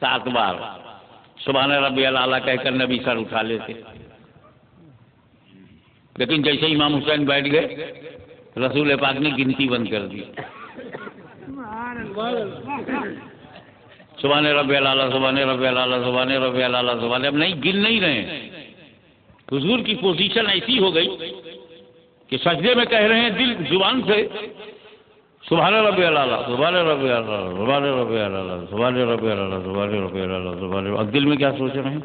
7 بار سبحان ربی الاعلیٰ کہہ کر نبی سر اٹھا لیتے، لیکن جیسے امام حسین بیٹھ گئے رسول پاک نے گنتی بند کر دی، سبحان ربی الاعلیٰ سبحان ربی الاعلیٰ سبحان ربی الاعلیٰ سبحان، اب نہیں گن نہیں رہے۔ حضور کی پوزیشن ایسی ہو گئی کہ سجدے میں کہہ رہے ہیں دل زبان سے سبحان ربی الاعلیٰ سبحان ربی الاعلیٰ سبحان ربی الاعلیٰ سبحان ربی الاعلیٰ سبحان ربی الاعلیٰ سبحان، اور دل میں کیا سوچ رہے ہیں؟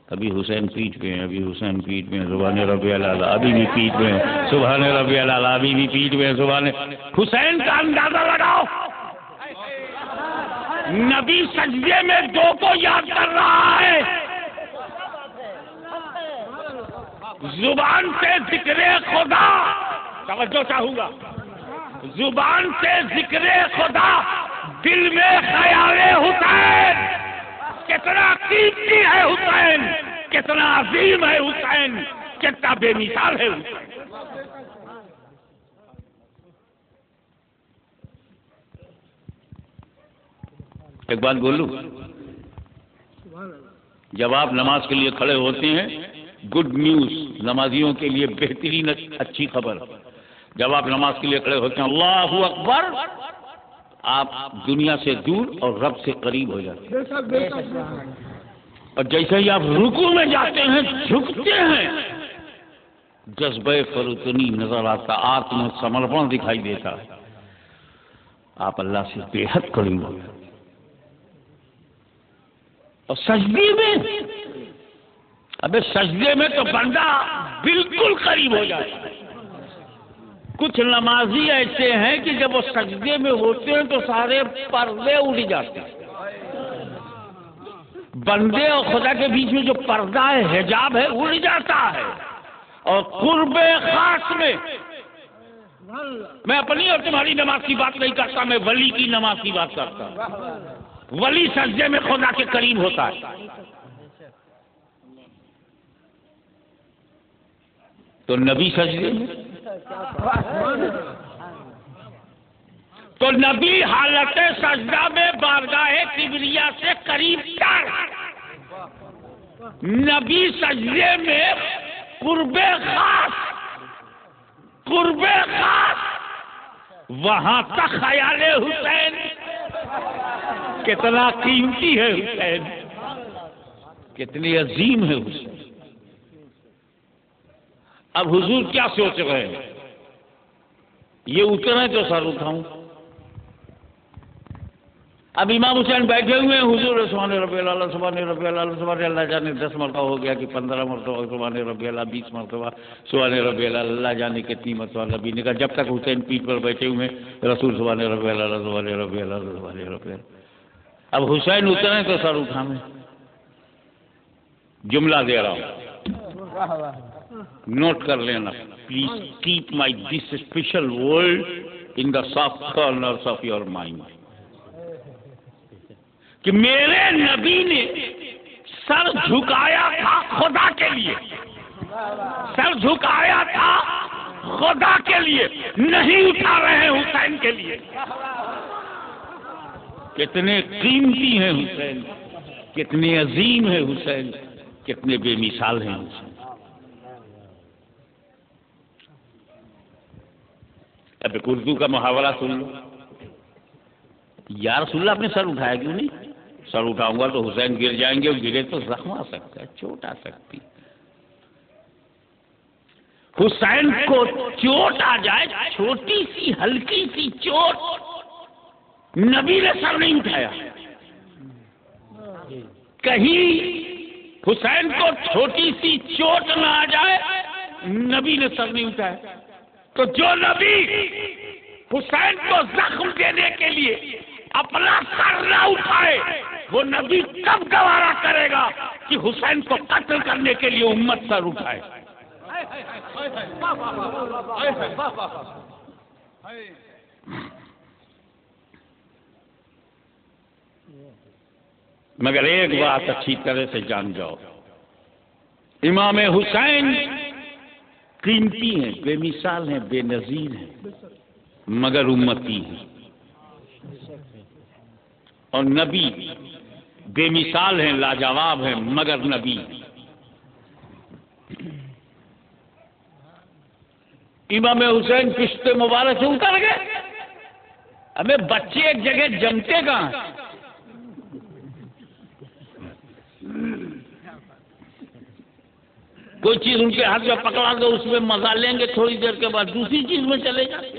ابھی حسین پیٹ پہ ہیں، ابھی حسین پیٹ پہ ہیں سبحان ربی الاعلیٰ، ابھی بھی پیٹ پہ ہیں سبحان ربی الاعلیٰ، ابھی بھی پیٹ پہ ہیں سبحان۔ حسین کا اندازہ لگاؤ، نبی سجدے میں 2 کو یاد کر رہا ہے، زبان سے ذکر خدا، توجہ چاہوں گا، زبان سے ذکر خدا، دل میں خیال حسین، کتنا قیمتی ہے حسین، کتنا عظیم ہے حسین، کتنا بے مثال ہے حسین۔ ایک بات بولوں، جب آپ نماز کے لیے کھڑے ہوتے ہیں، گڈ نیوز، نمازیوں کے لیے بہترین اچھی خبر، جب آپ نماز کے لیے کھڑے ہوتے ہیں اللہ اکبر، آپ دنیا سے دور اور رب سے قریب ہو جاتے ہیں، اور جیسے ہی آپ رکوع میں جاتے ہیں جھکتے ہیں، جذبہ فروتنی نظر آتا، آتم سمرپن دکھائی دیتا ہے، آپ اللہ سے بے حد قریب ہو جاتے ہیں۔ اور سجدے میں، ابے سجدے میں تو بندہ بالکل قریب ہو جاتا ہے۔ کچھ نمازی ایسے ہیں کہ جب وہ سجدے میں ہوتے ہیں تو سارے پردے اڑ جاتے ہیں، بندے اور خدا کے بیچ میں جو پردہ ہے، حجاب ہے، اڑ جاتا ہے۔ اور قرب خاص میں اپنی اور تمہاری نماز کی بات نہیں کرتا، میں ولی کی نماز کی بات کرتا ہوں۔ ولی سجدے میں خدا کے قریب ہوتا ہے، تو نبی سجدے میں، تو نبی حالت سجدہ میں بارگاہ کبریا سے قریب تر، نبی سجدے میں قرب خاص، قرب خاص، وہاں تک خیال حسین، کتنا قیمتی ہے حسین، کتنی عظیم ہے حسین۔ اب حضور کیا سوچ رہے ہیں؟ یہ اترے تو سر اٹھاؤں۔ اب امام حسین بیٹھے ہوئے ہیں، حضور سبحان ربی الاعلیٰ سبحان ربی الاعلیٰ سبحان، اللہ جانے 10 مرتبہ ہو گیا کہ 15 مرتبہ سبحان ربی الاعلیٰ، 20 مرتبہ سبحان ربی الاعلیٰ، اللہ جانے کتنی مرتبہ نبی نے کہا، جب تک حسین پیٹ پر بیٹھے ہوئے ہیں رسول سبحان ربی الاعلیٰ سبحان ربی الاعلیٰ سبحان ربی الاعلیٰ۔ اب حسین اترے تو سر اٹھانے، جملہ دے رہا ہوں، نوٹ کر لینا، please keep my this special word in the soft corners of your mind, کہ میرے نبی نے سر جھکایا تھا خدا کے لیے، سر جھکایا تھا خدا کے لیے، نہیں اٹھا رہے ہیں حسین کے لیے۔ کتنے قیمتی ہیں حسین، کتنے عظیم ہے حسین، کتنے بے مثال ہیں حسین۔ اب ایک اردو کا محاورہ سن لو، یا رسول اللہ آپ نے سر اٹھایا کیوں نہیں؟ سر اٹھاؤں گا تو حسین گر جائیں گے، اور گرے تو زخم آ سکتا ہے، چوٹ آ سکتی۔ حسین کو چوٹ آ جائے، چھوٹی سی ہلکی سی چوٹ، نبی نے سر نہیں اٹھایا۔ کہیں حسین کو چھوٹی سی چوٹ نہ آ جائے، نبی نے سر نہیں اٹھایا۔ تو جو نبی حسین کو زخم دینے کے لیے اپنا سر نہ اٹھائے، وہ نبی کب گوارا کرے گا کہ حسین کو قتل کرنے کے لیے امت سر اٹھائے؟ مگر ایک بات اچھی طرح سے جان جاؤ، امام حسین قیمتی ہیں، بے مثال ہیں، بے نظیر ہیں، مگر امتی ہیں۔ اور نبی بے مثال ہیں، لاجواب ہیں، مگر نبی۔ امام حسین پشت مبارک سے اتر گئے۔ ہمیں بچے ایک جگہ جمتے کہاں؟ کوئی چیز ان کے ہاتھ میں پکڑا دو، اس میں مزہ لیں گے، تھوڑی دیر کے بعد دوسری چیز میں چلے جاتے،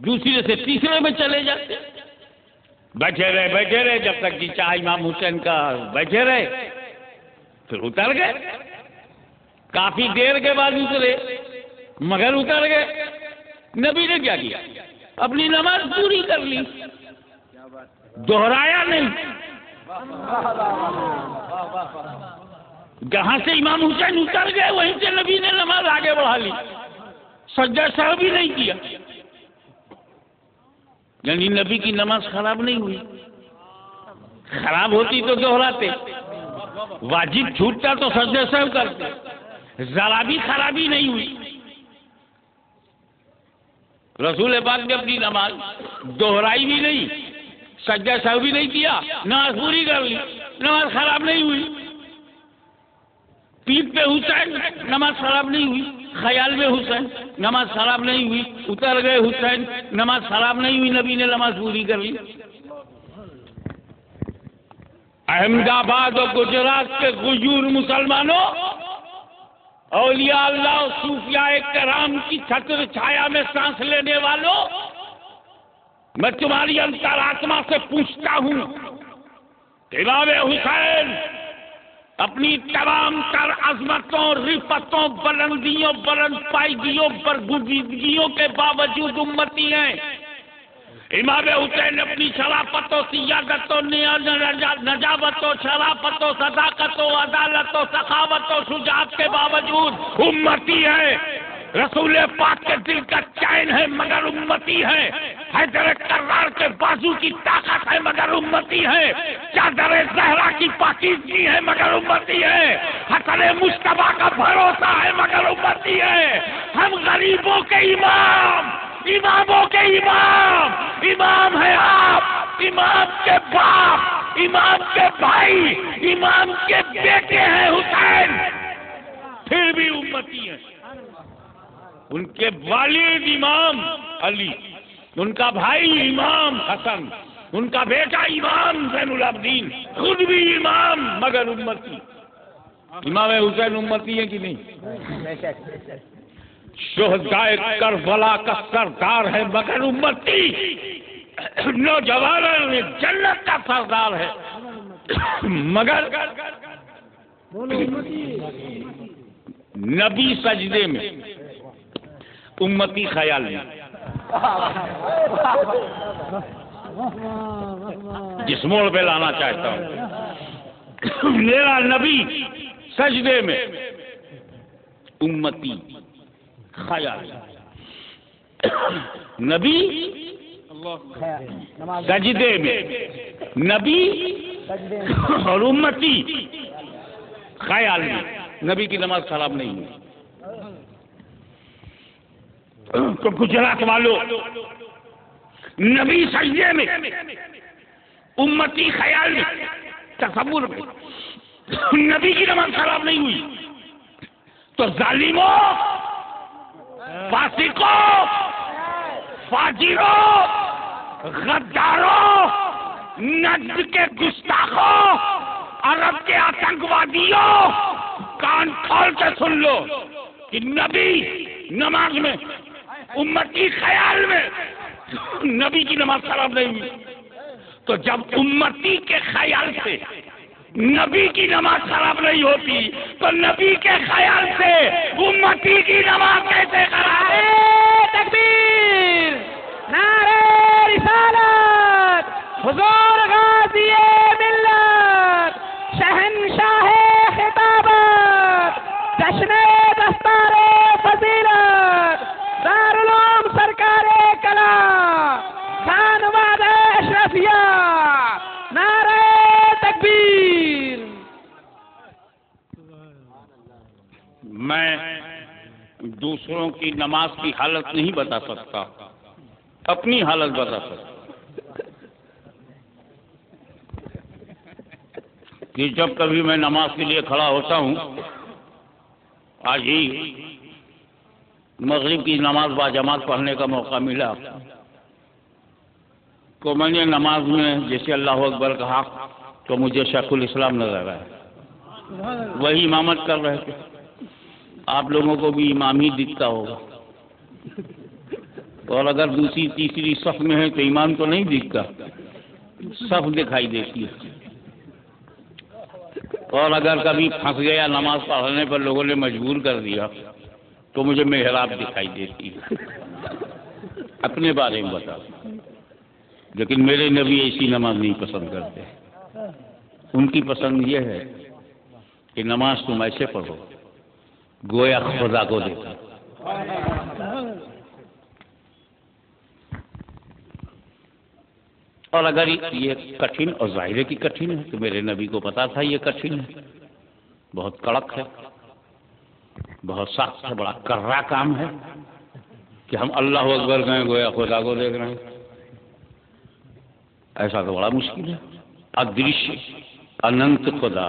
دوسرے سے تیسرے میں چلے جاتے، بیٹھے رہے جب تک کہ چاہ امام حسین کا بیٹھے رہے، پھر اتر گئے۔ کافی دیر کے بعد اترے، مگر اتر گئے۔ نبی نے کیا کیا؟ اپنی نماز پوری کر لی، دوہرایا نہیں۔ جہاں سے امام حسین اتر گئے وہیں سے نبی نے نماز آگے بڑھا لی، سجدہ سہو بھی نہیں کیا۔ یعنی نبی کی نماز خراب نہیں ہوئی، خراب ہوتی تو دوہراتے، واجب چھوٹتا تو سجدہ سہو کرتے، ذرا بھی خرابی نہیں ہوئی۔ رسول پاک نے اپنی نماز دوہرائی بھی نہیں، سجدہ سہو بھی نہیں کیا، نماز پوری کر لی، نماز خراب نہیں ہوئی۔ پیٹھ پہ حسین، نماز خراب نہیں ہوئی۔ خیال میں حسین، نماز خراب نہیں ہوئی۔ اتر گئے حسین، نماز خراب نہیں ہوئی، نبی نے نماز پوری کر لی۔ احمد آباد اور گجرات کے غیور مسلمانوں، اولیاء اللہ اور صوفیاء کرام کی چھتر چھایا میں سانس لینے والوں، میں تمہاری انترآتما سے پوچھتا ہوں، امام حسین اپنی تمام تر عظمتوں، رفتوں، بلندیوں، بلند پائیدیوں، برگزیدگیوں کے باوجود امتی ہیں۔ امام حسین اپنی شرافت و سیادت و نجابت و شرافت و صداقت و عدالت و سخاوت و شجاعت کے باوجود امتی ہے۔ رسول پاک کے دل کا چین ہے مگر امتی ہے۔ حیدر کرار کے بازو کی طاقت ہے مگر امتی ہے۔ چادر زہرا کی پاکیزگی ہے مگر امتی ہے۔ حسن مصطفیٰ کا بھروسہ ہے مگر امتی ہے۔ ہم غریبوں کے امام، اماموں کے امام، امام ہے آپ، امام کے باپ، امام کے بھائی، امام کے بیٹے ہیں حسین، پھر بھی امتی ہیں۔ ان کے والد امام علی، ان کا بھائی امام حسن، ان کا بیٹا امام زین العابدین، خود بھی امام مگر امتی۔ امام حسین امتی ہے کہ نہیں؟ شہدائے کربلا کا سردار ہے مگر امتی۔ نوجوانوں میں جنت کا سردار ہے مگر نبی سجدے میں، امتی خیال میں۔ جس موڑ پہ لانا چاہتا ہوں، میرا نبی سجدے میں، امتی خیال۔ نبی سجدے میں، نبی اور امتی خیال میں۔ نبی کی نماز خراب نہیں ہوئی۔ تو گجرات والوں، نبی سجدے میں، امتی خیال میں، تصور میں، نبی کی نماز خراب نہیں ہوئی تو ظالموں، فاسقوں، فاجروں، غداروں، نجد کے گستاخوں، عرب کے آتنکوادیوں، کان کھول کے سن لو کہ نبی نماز میں، امتی خیال میں، نبی کی نماز خراب نہیں ہوئی۔ تو جب امتی کے خیال سے نبی کی نماز خراب نہیں ہوتی تو نبی کے خیال سے امتی کی نماز کیسے خراب ہے؟ تکبیر، نعرہ رسالت، حضور غازی ملت، شہنشاہ خطابت، جشن دستار فضیلت، دارالعلوم سرکار کلام، خانواد اشرفیہ، نعرہ تکبیر۔ میں دوسروں کی نماز کی حالت نہیں بتا سکتا، اپنی حالت بتا سکتا۔ کہ جب کبھی میں نماز کے لیے کھڑا ہوتا ہوں، آج ہی مغرب کی نماز باجماعت پڑھنے کا موقع ملا، تو میں نے نماز میں جیسے اللہ اکبر کہا تو مجھے شیخ الاسلام نظر آیا، وہی امامت کر رہے تھے۔ آپ لوگوں کو بھی امام ہی دکھتا ہوگا، اور اگر دوسری تیسری صف میں ہے تو امام تو نہیں دکھتا، صف دکھائی دیتی ہے۔ اور اگر کبھی پھنس گیا نماز پڑھنے پر، لوگوں نے مجبور کر دیا، تو مجھے محراب دکھائی دیتی ہے۔ اپنے بارے میں بتا، لیکن میرے نبی ایسی نماز نہیں پسند کرتے۔ ان کی پسند یہ ہے کہ نماز تم ایسے پڑھو گویا خدا کو دیکھا۔ اور اگر یہ کٹھن، اور ظاہر ہے کہ کٹھن ہے، تو میرے نبی کو پتا تھا یہ کٹھن ہے، بہت کڑک ہے، بہت سخت ہے، بڑا کرا کام ہے کہ ہم اللہ اکبر کہیں گویا خدا کو دیکھ رہے ہیں۔ ایسا تو بڑا مشکل ہے۔ ادرشیہ اننت خدا،